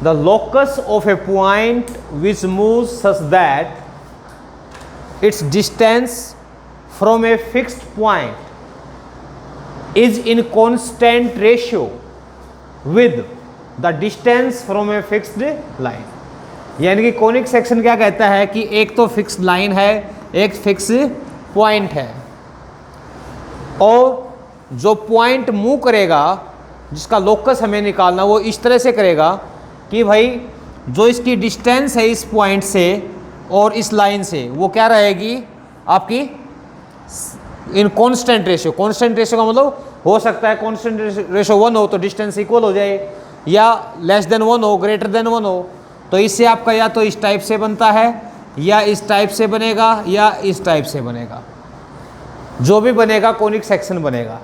The locus of a point which move such that its distance from a fixed point is in constant ratio with the distance from a fixed line. यानी कि conic section क्या कहता है कि एक तो fix line है, एक फिक्स पॉइंट है, और जो पॉइंट मूव करेगा जिसका लोकस हमें निकालना, वो इस तरह से करेगा कि भाई जो इसकी डिस्टेंस है इस पॉइंट से और इस लाइन से, वो क्या रहेगी आपकी इन कांस्टेंट रेशियो। कांस्टेंट रेशियो का मतलब हो सकता है कांस्टेंट रेशियो 1 हो तो डिस्टेंस इक्वल हो जाए, या लेस देन 1 हो, ग्रेटर देन 1 हो। तो इससे आपका या तो इस टाइप से बनता है, या इस टाइप से बनेगा, या इस टाइप से बनेगा। जो भी बनेगा कॉनिक सेक्शन बनेगा।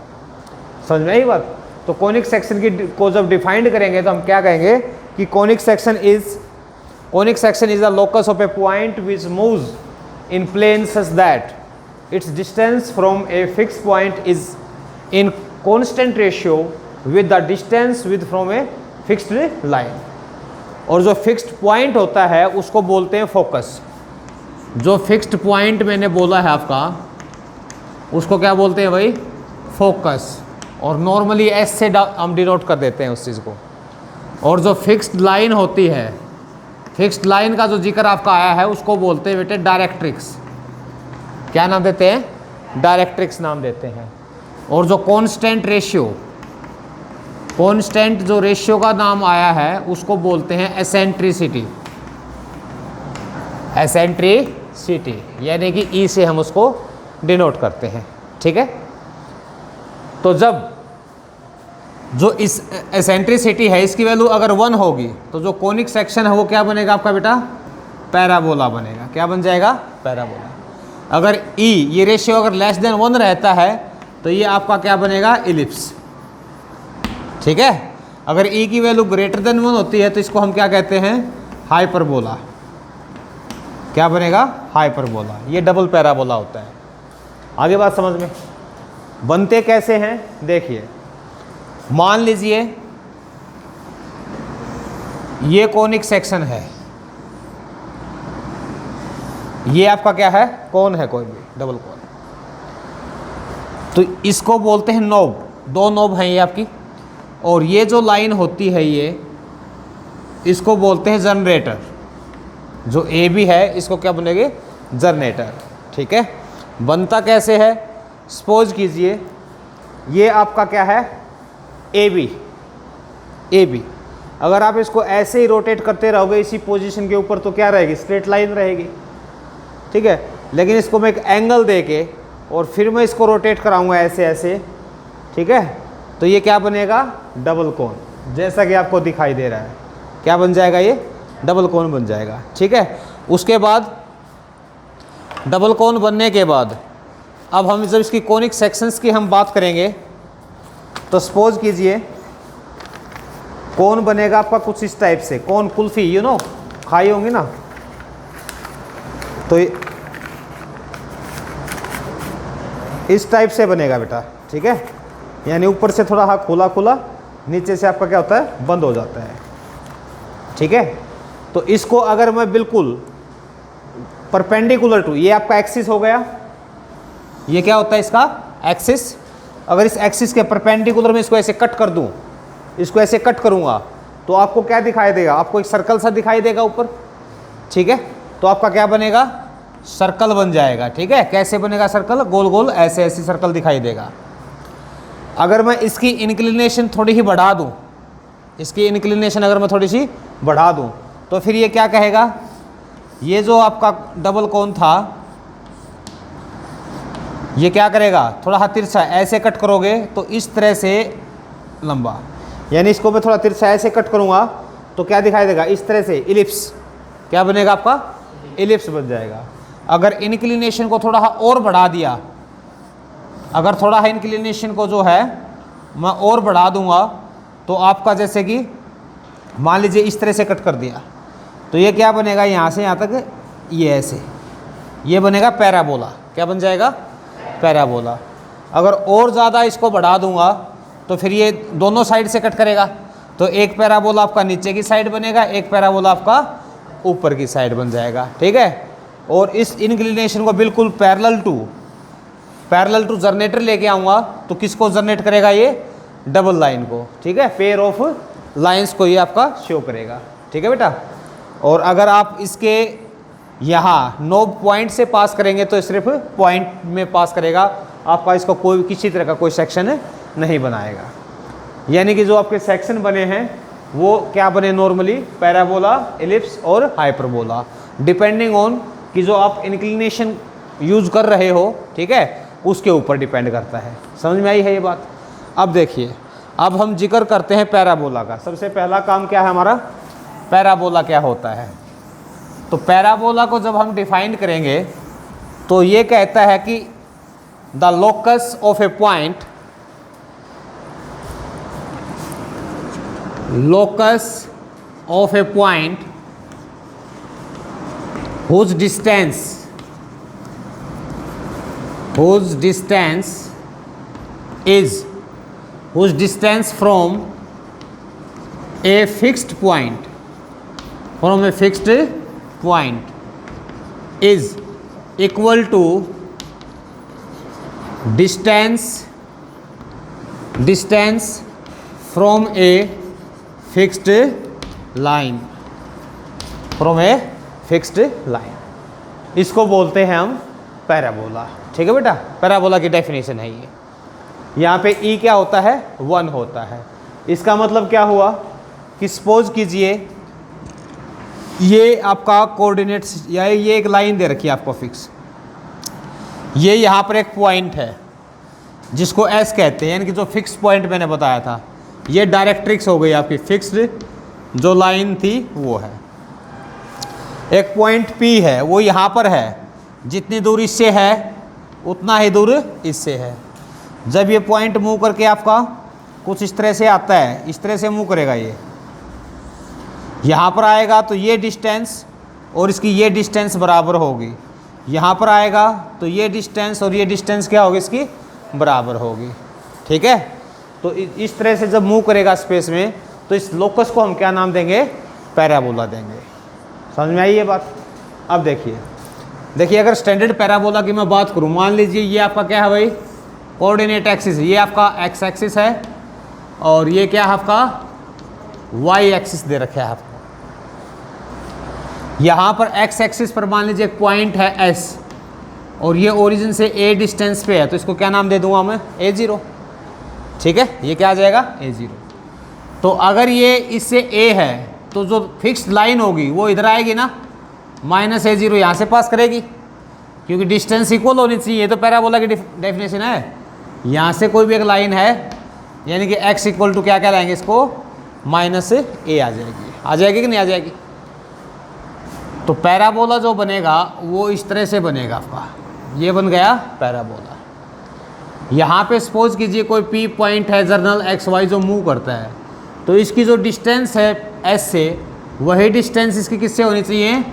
समझ में आई बात? तो कॉनिक सेक्शन की को जब डिफाइंड करेंगे तो हम क्या कहेंगे कि conic section is the locus of a point which moves in plane such that its distance from a fix point is in constant ratio with the distance with from a fixed line. और जो fixed point होता है उसको बोलते हैं focus. जो fixed point मैंने बोला है आपका, उसको क्या बोलते हैं भाई? फोकस। और नॉर्मली एस से हम डिनोट कर देते हैं उस चीज़ को। और जो फिक्स्ड लाइन होती है, फिक्स्ड लाइन का जो जिक्र आपका आया है, उसको बोलते हैं बेटे डायरेक्ट्रिक्स। क्या नाम देते हैं? डायरेक्ट्रिक्स नाम देते हैं। और जो कांस्टेंट जो रेशियो का नाम आया है, उसको बोलते हैं एसेंट्रिसिटी। एसेंट्रिसिटी यानी कि ई से हम उसको डिनोट करते हैं। ठीक है? तो जब जो इस एसेंट्रिसिटी है, इसकी वैल्यू अगर 1 होगी तो जो कॉनिक सेक्शन है वो क्या बनेगा आपका बेटा? पैराबोला बनेगा। क्या बन जाएगा? पैराबोला। अगर ई ये रेशियो अगर लेस देन 1 रहता है तो ये आपका क्या बनेगा? इलिप्स। ठीक है? अगर ई की वैल्यू ग्रेटर देन 1 होती है तो इसको हम क्या कहते हैं? हाइपरबोला। क्या बनेगा? हाइपरबोला। ये डबल पैराबोला होता है। आगे बात समझ में? बनते कैसे हैं देखिए। मान लीजिए ये कॉनिक सेक्शन है, ये आपका क्या है? कोन है, कोई भी डबल कोन। तो इसको बोलते हैं नोब। 2 नोब हैं ये आपकी। और ये जो लाइन होती है ये, इसको बोलते हैं जनरेटर। जो ए बी है इसको क्या बनेगे? जनरेटर। ठीक है? बनता कैसे है? सपोज कीजिए ये आपका क्या है? A B. अगर आप इसको ऐसे ही रोटेट करते रहोगे इसी पोजीशन के ऊपर तो क्या रहेगी? स्ट्रेट लाइन रहेगी। ठीक है? लेकिन इसको मैं एक एंगल दे के और फिर मैं इसको रोटेट कराऊंगा ऐसे ऐसे। ठीक है? तो ये क्या बनेगा? डबल कोन। जैसा कि आपको दिखाई दे रहा है, क्या बन जाएगा? ये डबल कोन बन जाएगा। ठीक है? उसके बाद डबल कोन बनने के बाद अब हम जब इसकी कॉनिक सेक्शंस की हम बात करेंगे तो सपोज कीजिए कोन बनेगा आपका कुछ इस टाइप से। कोन कुल्फी खाई होंगी ना, तो इस टाइप से बनेगा बेटा। ठीक है? यानी ऊपर से थोड़ा खुला खुला, नीचे से आपका क्या होता है? बंद हो जाता है। ठीक है? तो इसको अगर मैं बिल्कुल परपेंडिकुलर टू, ये आपका एक्सिस हो गया, ये क्या होता है इसका? एक्सिस। अगर इस एक्सिस के परपेंडिकुलर में इसको ऐसे कट कर दूं, इसको ऐसे कट करूंगा तो आपको क्या दिखाई देगा? आपको एक सर्कल सा दिखाई देगा ऊपर। ठीक है? तो आपका क्या बनेगा? सर्कल बन जाएगा। ठीक है? कैसे बनेगा सर्कल? गोल गोल ऐसे ऐसे सर्कल दिखाई देगा। अगर मैं इसकी इंक्लिनेशन थोड़ी ही बढ़ा दूं, इसकी इंक्लिनेशन अगर मैं थोड़ी सी बढ़ा दूं तो फिर ये क्या कहेगा? ये जो आपका डबल कोन था ये क्या करेगा? थोड़ा सा तिरछा ऐसे कट करोगे तो इस तरह से लंबा, यानी इसको मैं थोड़ा तिरछा ऐसे कट करूंगा तो क्या दिखाई देगा? इस तरह से इलिप्स। क्या बनेगा आपका? इलिप्स बन जाएगा। अगर इंक्लिनेशन को थोड़ा और बढ़ा दिया, अगर थोड़ा इंक्लिनेशन को जो है मैं और बढ़ा दूंगा तो आपका जैसे कि मान लीजिए इस तरह से कट कर दिया तो ये क्या बनेगा? यहाँ से यहाँ तक ये ऐसे, ये बनेगा पैराबोला। क्या बन जाएगा? पैराबोला। अगर और ज़्यादा इसको बढ़ा दूंगा तो फिर ये दोनों साइड से कट करेगा। तो एक पैराबोला आपका नीचे की साइड बनेगा, एक पैराबोला आपका ऊपर की साइड बन जाएगा, ठीक है। और इस इंक्लिनेशन को बिल्कुल पैरेलल टू जनरेटर लेके आऊँगा तो किसको जनरेट करेगा, ये डबल लाइन को, ठीक है, पेयर ऑफ लाइंस को ये आपका शो करेगा, ठीक है बेटा। और अगर आप इसके यहाँ नोब पॉइंट से पास करेंगे तो सिर्फ पॉइंट में पास करेगा, आपका इसको कोई किसी तरह का कोई सेक्शन नहीं बनाएगा। यानी कि जो आपके सेक्शन बने हैं वो क्या बने, नॉर्मली पैराबोला, एलिप्स और हाइपरबोला, डिपेंडिंग ऑन कि जो आप इंक्लिनेशन यूज कर रहे हो, ठीक है, उसके ऊपर डिपेंड करता है। समझ में आई है ये बात। अब देखिए, अब हम जिक्र करते हैं पैराबोला का। सबसे पहला काम क्या है हमारा, पैराबोला क्या होता है। तो पैराबोला को जब हम डिफाइन करेंगे तो ये कहता है कि the locus of a point, locus of a point whose distance from a fixed point is equal to distance from a fixed line, इसको बोलते हैं हम पैराबोला, ठीक है बेटा। पैराबोला की डेफिनेशन है ये। यहाँ पे ई क्या होता है, 1 होता है। इसका मतलब क्या हुआ कि सपोज कीजिए ये आपका कोऑर्डिनेट्स या ये एक लाइन दे रखी है आपको फिक्स, ये यहाँ पर एक पॉइंट है जिसको एस कहते हैं, यानी कि जो फिक्स पॉइंट मैंने बताया था, ये डायरेक्ट्रिक्स हो गई आपकी, फिक्स्ड जो लाइन थी वो है। एक पॉइंट P है, वो यहाँ पर है, जितनी दूर इससे है उतना ही दूर इससे है। जब ये पॉइंट मूव करके आपका कुछ इस तरह से आता है, इस तरह से मूव करेगा, ये यहाँ पर आएगा तो ये डिस्टेंस और इसकी ये डिस्टेंस बराबर होगी। यहाँ पर आएगा तो ये डिस्टेंस और ये डिस्टेंस क्या होगी, इसकी बराबर होगी, ठीक है। तो इस तरह से जब मूव करेगा स्पेस में तो इस लोकस को हम क्या नाम देंगे, पैराबोला देंगे। समझ में आई ये बात। अब देखिए अगर स्टैंडर्ड पैराबोला की मैं बात करूं, मान लीजिए ये आपका क्या है भाई, कोऑर्डिनेट एक्सिस, ये आपका एक्स एक्सिस है और ये क्या है आपका वाई एक्सिस दे रखा है आपको। यहाँ पर एक्स एक्सिस पर मान लीजिए एक पॉइंट है एस और ये ओरिजिन से ए डिस्टेंस पे है, तो इसको क्या नाम दे दूंगा मैं, A0, ठीक है। ये क्या आ जाएगा, A0। तो अगर ये इससे A है तो जो फिक्स्ड लाइन होगी वो इधर आएगी ना, -A0 यहाँ से पास करेगी, क्योंकि डिस्टेंस इक्वल होनी चाहिए। ये तो पैराबोला की डेफिनेशन है। यहाँ से कोई भी एक लाइन है, यानी कि x इक्वल टू क्या लाएंगे इसको, -A आ जाएगी कि नहीं आ जाएगी। तो पैराबोला जो बनेगा वो इस तरह से बनेगा आपका, ये बन गया पैराबोला। यहाँ पे सपोज कीजिए कोई P पॉइंट है जर्नल XY जो मूव करता है, तो इसकी जो डिस्टेंस है S से, वही डिस्टेंस इसकी किससे होनी चाहिए,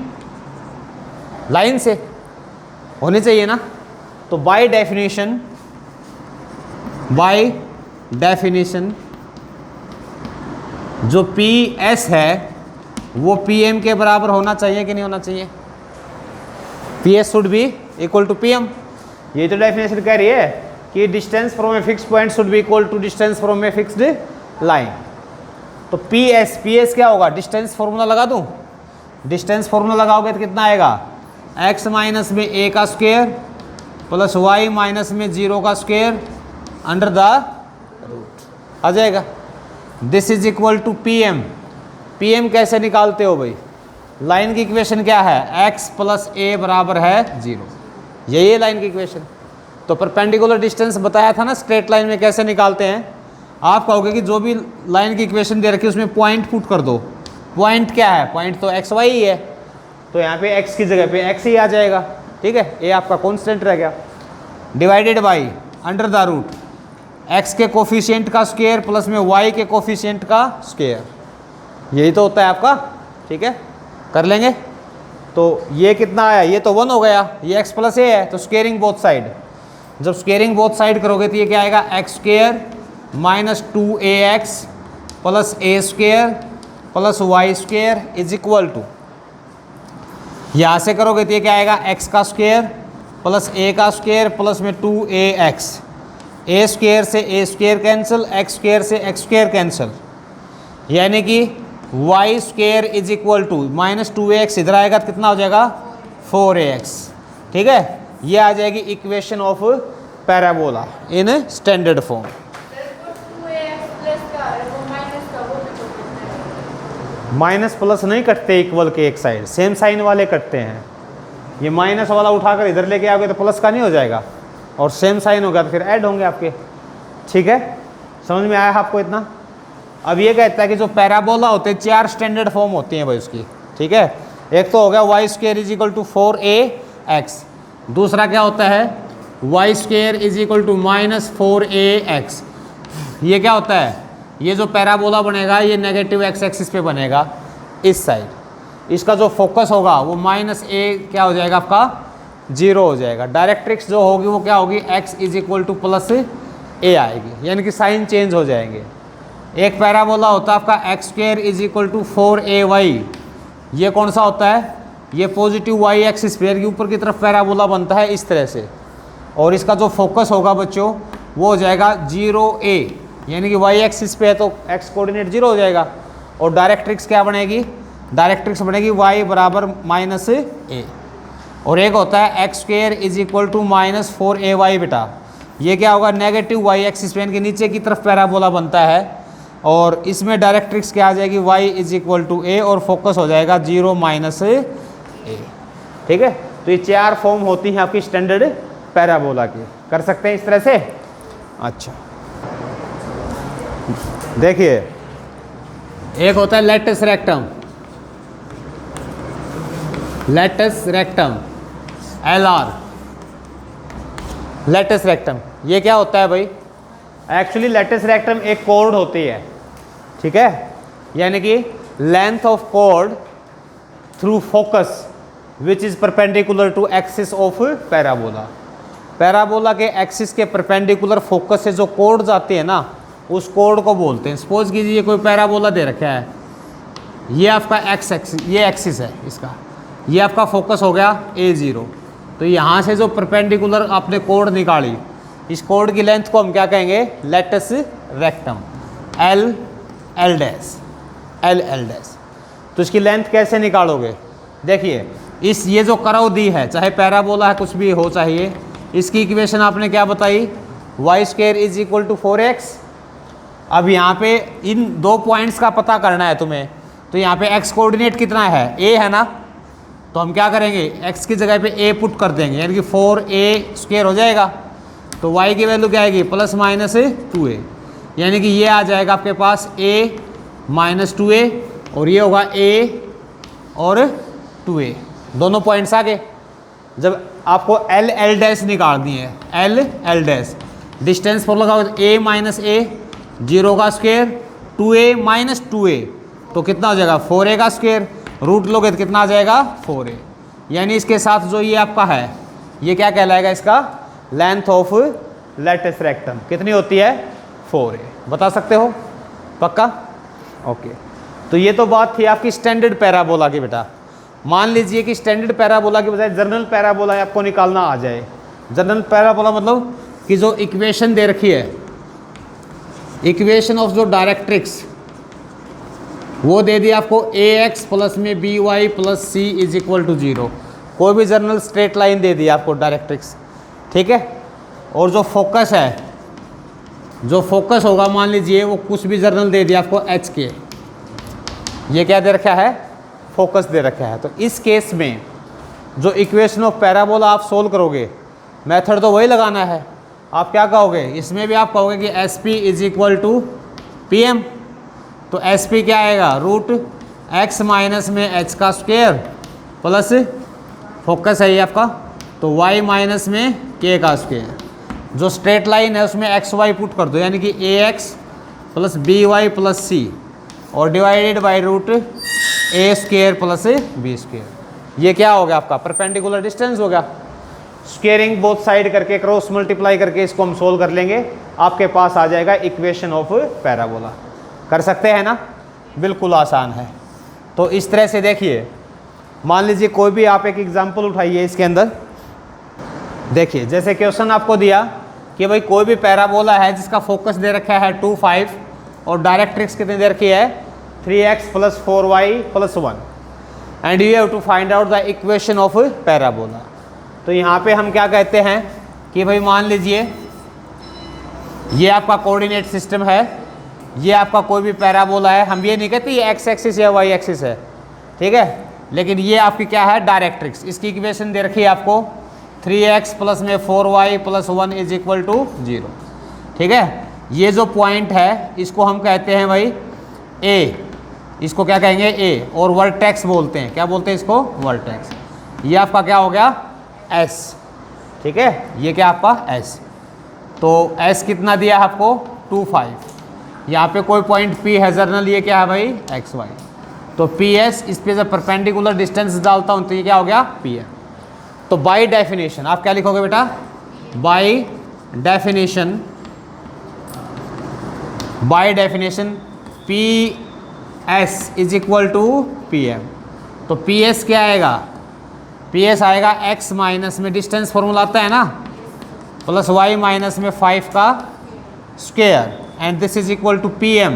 लाइन से होनी चाहिए ना। तो बाय डेफिनेशन जो PS है वो PM के बराबर होना चाहिए कि नहीं होना चाहिए, PS should be equal to PM। ये तो डेफिनेशन कह रही है कि distance from a fix point should be equal to distance from a fixed line. तो PS क्या होगा, डिस्टेंस फॉर्मूला लगा दूं, डिस्टेंस फॉर्मूला लगाओगे तो कितना आएगा, x माइनस में a का स्क्वायर प्लस y माइनस में 0 का स्क्वायर अंडर द रूट आ जाएगा। This is equal to PM कैसे निकालते हो भाई, लाइन की इक्वेशन क्या है, x प्लस a बराबर है 0, यही है लाइन की इक्वेशन। तो परपेंडिकुलर डिस्टेंस बताया था ना स्ट्रेट लाइन में कैसे निकालते हैं। आप कहोगे कि जो भी लाइन की इक्वेशन दे रखी है उसमें पॉइंट पुट कर दो। पॉइंट क्या है, पॉइंट तो XY ही है, तो यहाँ पे x की जगह पे x ही आ जाएगा, ठीक है। ये आपका कांस्टेंट रह गया, divided by under the root x के कोफिशिएंट का स्क्वायर प्लस में y के कोफिशिएंट का स्क्वायर, यही तो होता है आपका, ठीक है। कर लेंगे। तो ये कितना आया, ये तो 1 हो गया, ये x प्लस a है, तो स्क्वेयरिंग बोथ साइड, जब स्क्वेयरिंग बोथ साइड करोगे तो ये क्या आएगा, x square minus 2ax plus A square plus Y square is equal to, यहाँ से करोगे तो ये क्या आएगा एक्स का स्क्वेयर प्लस ए का स्क्वेयर प्लस में 2ax, ए स्क्वेयर से A square cancel, X square से एक्स स्क्वेयर कैंसिल, यानी कि Y square is equal to minus 2ax इधर आएगा तो कितना हो जाएगा 4ax। ठीक है, ये आ जाएगी equation of parabola in standard form. Minus plus नहीं कटते इक्वल के एक साइड, सेम साइन वाले कटते हैं। ये माइनस वाला उठाकर इधर लेके आओगे तो प्लस का नहीं हो जाएगा, और सेम साइन होगा तो फिर ऐड होंगे आपके। ठीक है, समझ में आया आपको इतना? अब ये कहता है कि जो पैराबोला होते हैं 4 स्टैंडर्ड फॉर्म होती हैं भाई उसकी। ठीक है, एक तो हो गया Y square is equal to 4ax, दूसरा क्या होता है Y square is equal to minus 4ax। ये क्या होता है, ये जो पैराबोला बनेगा ये नेगेटिव एक्स एक्सिस पे बनेगा इस साइड। इसका जो फोकस होगा वो माइनस ए क्या हो जाएगा आपका 0 हो जाएगा। डायरेक्ट्रिक्स जो होगी वो क्या होगी x is equal to plus a आएगी, यानी कि साइन चेंज हो जाएंगे। एक पैराबोला होता है आपका X square is equal to 4ay, ये कौन सा होता है, ये पॉजिटिव वाई एक्सिस पे के ऊपर की तरफ पैराबोला बनता है इस तरह से, और इसका जो फोकस होगा बच्चों वो हो जाएगा 0a, यानी कि वाई एक्सिस पे है तो x कोऑर्डिनेट 0 हो जाएगा। और डायरेक्ट्रिक्स क्या बनेगी, डायरेक्ट्रिक्स बनेगी y बराबर माइनस ए। और एक होता है X square is equal to minus 4ay बेटा, ये क्या होगा नेगेटिव वाई एक्सिस पे के नीचे की तरफ पैराबोला बनता है, और इसमें डायरेक्ट्रिक्स क्या आ जाएगी y इज इक्वल टू ए, और फोकस हो जाएगा 0 माइनस ए। ठीक है, तो ये 4 फॉर्म होती हैं आपकी स्टैंडर्ड पैराबोला की, कर सकते हैं इस तरह से। अच्छा देखिए, एक होता है latus rectum, latus rectum LR, latus rectum ये क्या होता है भाई, एक्चुअली लेटस रेक्टम एक कॉर्ड होती है। ठीक है, यानी कि length of chord through focus which is perpendicular to axis of parabola. Parabola के एक्सिस के परपेंडिकुलर फोकस से जो कॉर्ड जाती है ना उस कॉर्ड को बोलते हैं। सपोज कीजिए कोई पैराबोला दे रखा है, ये आपका एक्स एक्सिस, ये एक्सिस है इसका, ये आपका फोकस हो गया A0, तो यहाँ से जो परपेंडिकुलर आपने कॉर्ड निकाली, इस कॉर्ड की लेंथ को हम क्या कहेंगे, latus rectum L dash, L dash. तो इसकी लेंथ कैसे निकालोगे, देखिए इस ये जो कर्व दी है, चाहे पैराबोला है कुछ भी हो चाहिए, इसकी इक्वेशन आपने क्या बताई, y square is equal to 4x। अब यहाँ पे इन 2 पॉइंट्स का पता करना है तुम्हें, तो यहाँ पे x कोऑर्डिनेट कितना है, a है ना, तो हम क्या करेंगे x की जगह पे a पुट कर देंगे, यानी कि 4a स्क्वेयर हो जाएगा। तो y की वैल्यू क्या आएगी, प्लस माइनस 2a, यानी कि ये आ जाएगा आपके पास a माइनस 2a, और ये होगा a और 2a, दोनों पॉइंट्स आ गए। जब आपको L डैश निकालनी है, L डैश डिस्टेंस फॉर लगाओ a माइनस a, 0 का स्क्वेयर 2a माइनस 2a, तो कितना हो जाएगा 4a का स्क्वेयर, रूट लोगे तो कितना आ जाएगा 4a, यानी इसके साथ जो ये आपका है ये क्या कहलाएगा, इसका लेंथ ऑफ लेटस रेक्टम कितनी होती है 4a, बता सकते हो पक्का? ओके, तो ये तो बात थी आपकी स्टैंडर्ड पैराबोला की बेटा। मान लीजिए कि स्टैंडर्ड पैराबोला के बजाय जनरल पैराबोला आपको निकालना आ जाए। जनरल पैराबोला मतलब कि जो इक्वेशन दे रखी है, इक्वेशन ऑफ जो डायरेक्ट्रिक्स वो दे दी आपको ax प्लस में by plus c is equal to 0, कोई भी जनरल स्ट्रेट लाइन दे दी आपको डायरेक्ट्रिक्स। ठीक है, और जो फोकस है, जो फोकस होगा मान लीजिए वो कुछ भी जनरल दे दिया आपको h के, ये क्या दे रखा है, फोकस दे रखा है। तो इस केस में जो इक्वेशन ऑफ पैराबोला आप सोल्व करोगे, मेथड तो वही लगाना है। आप क्या कहोगे, इसमें भी आप कहोगे कि S P is equal to P M, तो एस पी क्या आएगा, रूट एक्स माइनस में एच का स्क्वेयर प्लस फोकस है ये आपका, तो वाई माइनस में के का स्क्वेयर। जो स्ट्रेट लाइन है उसमें एक्स वाई पुट कर दो, यानी कि a x plus b y plus c, और divided by root a square plus b square. ये क्या हो गया आपका परपेंडिकुलर डिस्टेंस हो गया। स्क्वेयरिंग बोथ साइड करके क्रॉस मल्टीप्लाई करके इसको हम सोल्व कर लेंगे, आपके पास आ जाएगा इक्वेशन ऑफ पैराबोला। कर सकते हैं ना, बिल्कुल आसान है। तो इस तरह से देखिए, मान लीजिए कोई भी आप एक एग्जांपल उठाइए इसके अंदर। देखिए जैसे क्वेश्चन आपको दिया कि भाई कोई भी पैराबोला है जिसका फोकस दे रखा है 2, 5 और डायरेक्ट्रिक्स कितनी दे रखी है 3x + 4y + 1 and you have to find out the equation of parabola. तो यहाँ पे हम क्या कहते हैं कि भाई मान लीजिए ये आपका कोऑर्डिनेट सिस्टम है, ये आपका कोई भी पैराबोला है। हम ये नहीं कहते ये x एक्सिस या y एक्सिस है, ठीक है, लेकिन ये आपकी क्या है डायरेक्ट्रिक्स। इसकी इक्वेशन दे रखी है आपको 3x + में 4y + 1 = 0, ठीक है। ये जो पॉइंट है इसको हम कहते हैं भाई A, इसको क्या कहेंगे A, और वर्टेक्स बोलते हैं। क्या बोलते हैं इसको? वर्टेक्स। ये आपका क्या हो गया S, ठीक है, ये क्या आपका S। तो S कितना दिया है आपको 2, 5। यहाँ पे कोई पॉइंट P हैजरनल, ये क्या है भाई XY। तो PS, इस पे जब परपेंडिकुलर डिस्टेंस डालता हूँ तो ये क्या हो गया PM। तो बाय डेफिनेशन आप क्या लिखोगे बेटा? By definition PS = PM। तो PS क्या आएगा? PS आएगा x माइनस में डिस्टेंस फॉर्मूला आता है ना, प्लस y माइनस में 5 का square and this is equal to PM।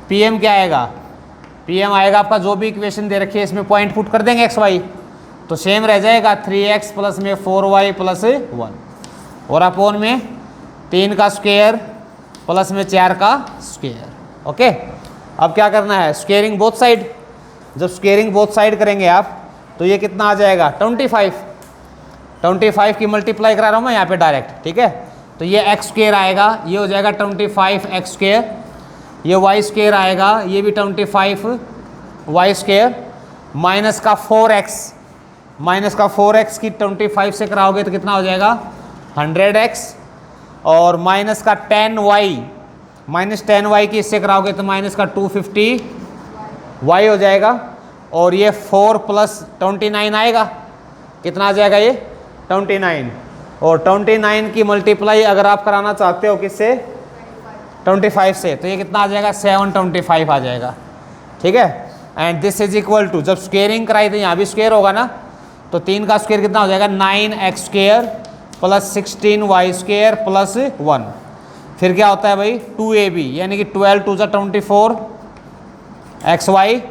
PM क्या आएगा? PM आएगा आपका जो भी इक्वेशन दे रखी है इसमें पॉइंट पुट कर देंगे x y, तो सेम रह जाएगा 3x + में 4y + 1 और अपोन में 3 का स्क्वायर प्लस में 4 का स्क्वायर। ओके, अब क्या करना है? Squaring both side. जब स्क्वेयरिंग बोथ साइड करेंगे आप तो ये कितना आ जाएगा 25 की मल्टीप्लाई करा रहा हूँ मैं यहाँ पे डायरेक्ट, ठीक है। तो ये x² आएगा, ये हो जाएगा 25x², ये y² आएगा, ये भी 25y² माइनस का 4x की 25 से कराओगे तो कितना हो जाएगा 100x, और माइनस का 10y की इससे कराओगे तो माइनस का 250y हो जाएगा, और ये 4 + 29 आएगा, कितना आ जाएगा ये 29, और 29 की मल्टीप्लाई अगर आप कराना चाहते हो किससे 25 से तो ये कितना आ जाएगा 725 आ जाएगा, ठीक है। And this is equal to, जब स्क्वेयरिंग कराई तो यहाँ भी स्क्वेयर होगा ना, तो 3 का स्क्वेयर कितना हो जाएगा 9x² + 16y² + 1, फिर क्या होता है भाई 2ab यानी कि 12 × 2 = 24xy,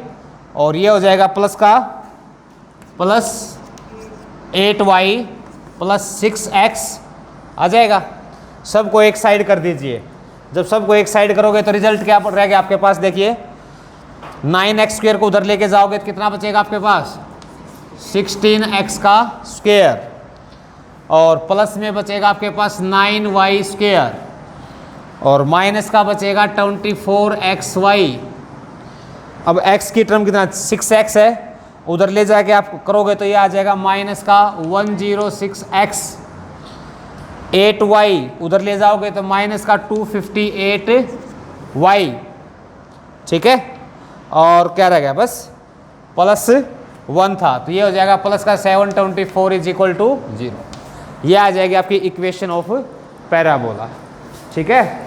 और ये हो जाएगा प्लस का प्लस 8y + 6x आ जाएगा। सबको एक साइड कर दीजिए। जब सबको एक साइड करोगे तो रिजल्ट क्या रह गया आपके पास? देखिए 9x² को उधर लेके जाओगे तो कितना बचेगा आपके पास 16x का स्क्वायर, और प्लस में बचेगा आपके पास 9y², और माइनस का बचेगा 24xy। अब x की टर्म कितना 6x है, उधर ले जाके आप करोगे तो ये आ जाएगा माइनस का 106x, 8y उधर ले जाओगे तो माइनस का 258y, ठीक है, और क्या रह गया बस प्लस 1 था, तो ये हो जाएगा प्लस का 724 = 0। ये आ जाएगी आपकी इक्वेशन ऑफ पैराबोला, ठीक है।